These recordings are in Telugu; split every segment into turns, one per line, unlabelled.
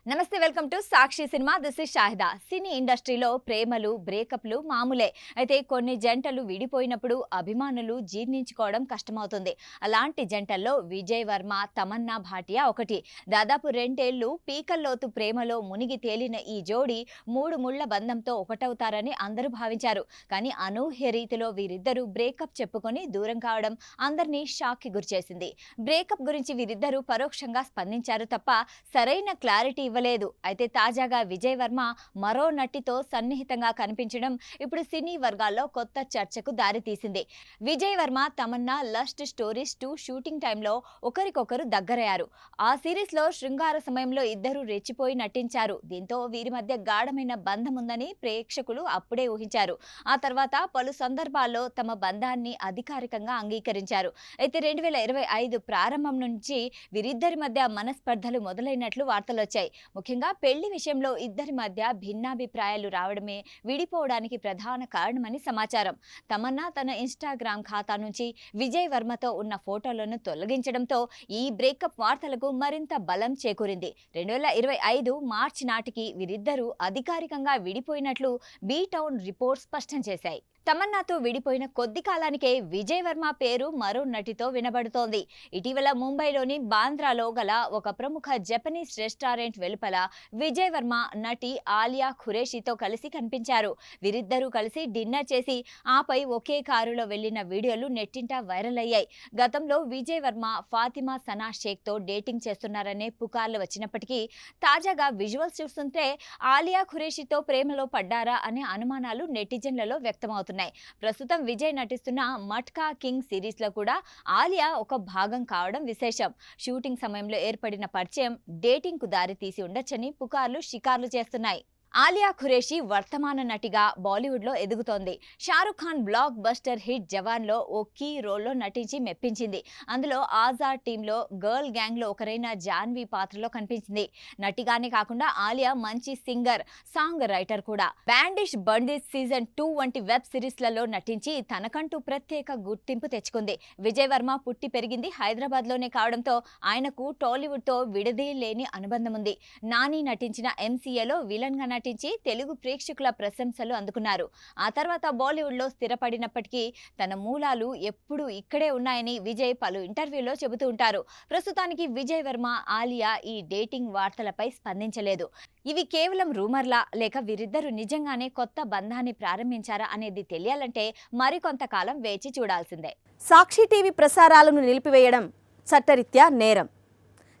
నమస్తే, welcome to Sakshi cinema. This is Shahida. సినీ ఇండస్ట్రీలో ప్రేమలు, బ్రేకప్లు మామూలే. అయితే కొన్ని జంటలు విడిపోయినప్పుడు అభిమానులు జీర్ణించుకోవడం కష్టమవుతుంది. అలాంటి జంటల్లో విజయ్ వర్మ, తమన్నా భాటియా ఒకటి. దాదాపు 2 ఏళ్లు పీకల్లోతు ప్రేమలో మునిగి తేలిన ఈ జోడీ 3 ముళ్ల బంధంతో ఒకటవుతారని అందరూ భావించారు. కానీ అనూహ్య రీతిలో వీరిద్దరూ బ్రేకప్ చెప్పుకొని దూరం కావడం అందరినీ షాక్కి గురిచేసింది. బ్రేకప్ గురించి వీరిద్దరూ పరోక్షంగా స్పందించారు తప్ప సరైన క్లారిటీ ఇవ్వలేదు. అయితే తాజాగా విజయ్ వర్మ మరో నటితో సన్నిహితంగా కనిపించడం ఇప్పుడు సినీ వర్గాల్లో కొత్త చర్చకు దారితీసింది. Vijay Varma, Tamannaah lust stories 2 shooting టైంలో ఒకరికొకరు దగ్గరయ్యారు. ఆ సిరీస్ లో శృంగార సమయంలో ఇద్దరు రెచ్చిపోయి నటించారు. దీంతో వీరి మధ్య గాఢమైన బంధం ఉందని ప్రేక్షకులు అప్పుడే ఊహించారు. ఆ తర్వాత పలు సందర్భాల్లో తమ బంధాన్ని అధికారికంగా అంగీకరించారు. అయితే 2025 ప్రారంభం నుంచి వీరిద్దరి మధ్య మనస్పర్ధలు మొదలైనట్లు వార్తలొచ్చాయి. ముఖ్యంగా పెళ్లి విషయంలో ఇద్దరి మధ్య భిన్నాభిప్రాయాలు రావడమే విడిపోవడానికి ప్రధాన కారణమని సమాచారం. తమన్నా తన ఇన్స్టాగ్రామ్ ఖాతా నుంచి విజయ్ వర్మతో ఉన్న ఫోటోలను తొలగించడంతో ఈ బ్రేకప్ వార్తలకు మరింత బలం చేకూరింది. 2025 మార్చి నాటికి వీరిద్దరూ అధికారికంగా విడిపోయినట్లు బీ టౌన్ రిపోర్ట్స్ స్పష్టం చేశాయి. తమన్నాతో విడిపోయిన కొద్ది కాలానికే విజయ్ వర్మ పేరు మరో నటితో వినబడుతోంది. ఇటీవల ముంబైలోని బాంద్రాలో గల ఒక ప్రముఖ జపనీస్ రెస్టారెంట్ వెలుపల విజయ్ వర్మ నటి ఆలియా ఖురేషితో కలిసి కనిపించారు. వీరిద్దరూ కలిసి డిన్నర్ చేసి ఆపై ఒకే కారులో వెళ్లిన వీడియోలు నెట్టింట వైరల్ అయ్యాయి. గతంలో విజయ్ వర్మ ఫాతిమా సనా షేక్తో డేటింగ్ చేస్తున్నారనే పుకార్లు వచ్చినప్పటికీ తాజాగా విజువల్స్ చూస్తుంటే ఆలియా ఖురేషితో ప్రేమలో పడ్డారా అనే అనుమానాలు నెటిజన్లలో వ్యక్తమవుతున్నాయి. ప్రస్తుతం విజయ్ నటిస్తున్న మట్కా కింగ్ సిరీస్ లో కూడా ఆలియా ఒక భాగం కావడం విశేషం. షూటింగ్ సమయంలో ఏర్పడిన పరిచయం డేటింగ్ కు దారి తీసి ఉండొచ్చని పుకార్లు షికార్లు చేస్తున్నాయి. ఆలియా ఖురేషి వర్తమాన నటిగా బాలీవుడ్ లో ఎదుగుతోంది. Shahrukh Khan blockbuster hit Jawan లో ఓ కీ రోల్లో నటించి మెప్పించింది. అందులో ఆజాద్ టీంలో గర్ల్ గ్యాంగ్ లో ఒకరైన జాన్వీ పాత్రలో కనిపించింది. నటిగానే కాకుండా ఆలియా మంచి సింగర్, సాంగ్ రైటర్ కూడా. బ్యాండిష్ బండిష్ సీజన్ 2 వంటి వెబ్ సిరీస్లలో నటించి తనకంటూ ప్రత్యేక గుర్తింపు తెచ్చుకుంది. విజయ్ వర్మ పుట్టి పెరిగింది హైదరాబాద్ లోనే కావడంతో ఆయనకు టాలీవుడ్ తో విడదీయలేని అనుబంధం ఉంది. నాని నటించిన ఎంసీఏలో విలన్ గా నటించి తెలుగు ప్రేక్షకుల ప్రశంసలు అందుకున్నారు. ఆ తర్వాత బాలీవుడ్ లో స్థిరపడినప్పటికీ తన మూలాలు ఎప్పుడూ ఇక్కడే ఉన్నాయని విజయ్ పలు ఇంటర్వ్యూలో చెబుతూ ఉంటారు. ప్రస్తుతానికి విజయ్ వర్మ, ఆలియా ఈ డేటింగ్ వార్తలపై స్పందించలేదు. ఇవి కేవలం రూమర్లా లేక వీరిద్దరూ నిజంగానే కొత్త బంధాన్ని ప్రారంభించారా అనేది తెలియాలంటే మరికొంతకాలం వేచి చూడాల్సిందే.
సాక్షి టీవీ ప్రసారాలను నిలిపివేయడం చట్టరీత్యా నేరం.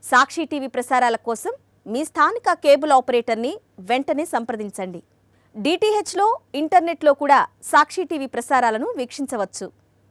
సాక్షి టీవీ ప్రసారాల కోసం మీ స్థానిక కేబుల్ ఆపరేటర్ని వెంటనే సంప్రదించండి. డిటిహెచ్లో, ఇంటర్నెట్లో కూడా సాక్షి టీవీ ప్రసారాలను వీక్షించవచ్చు.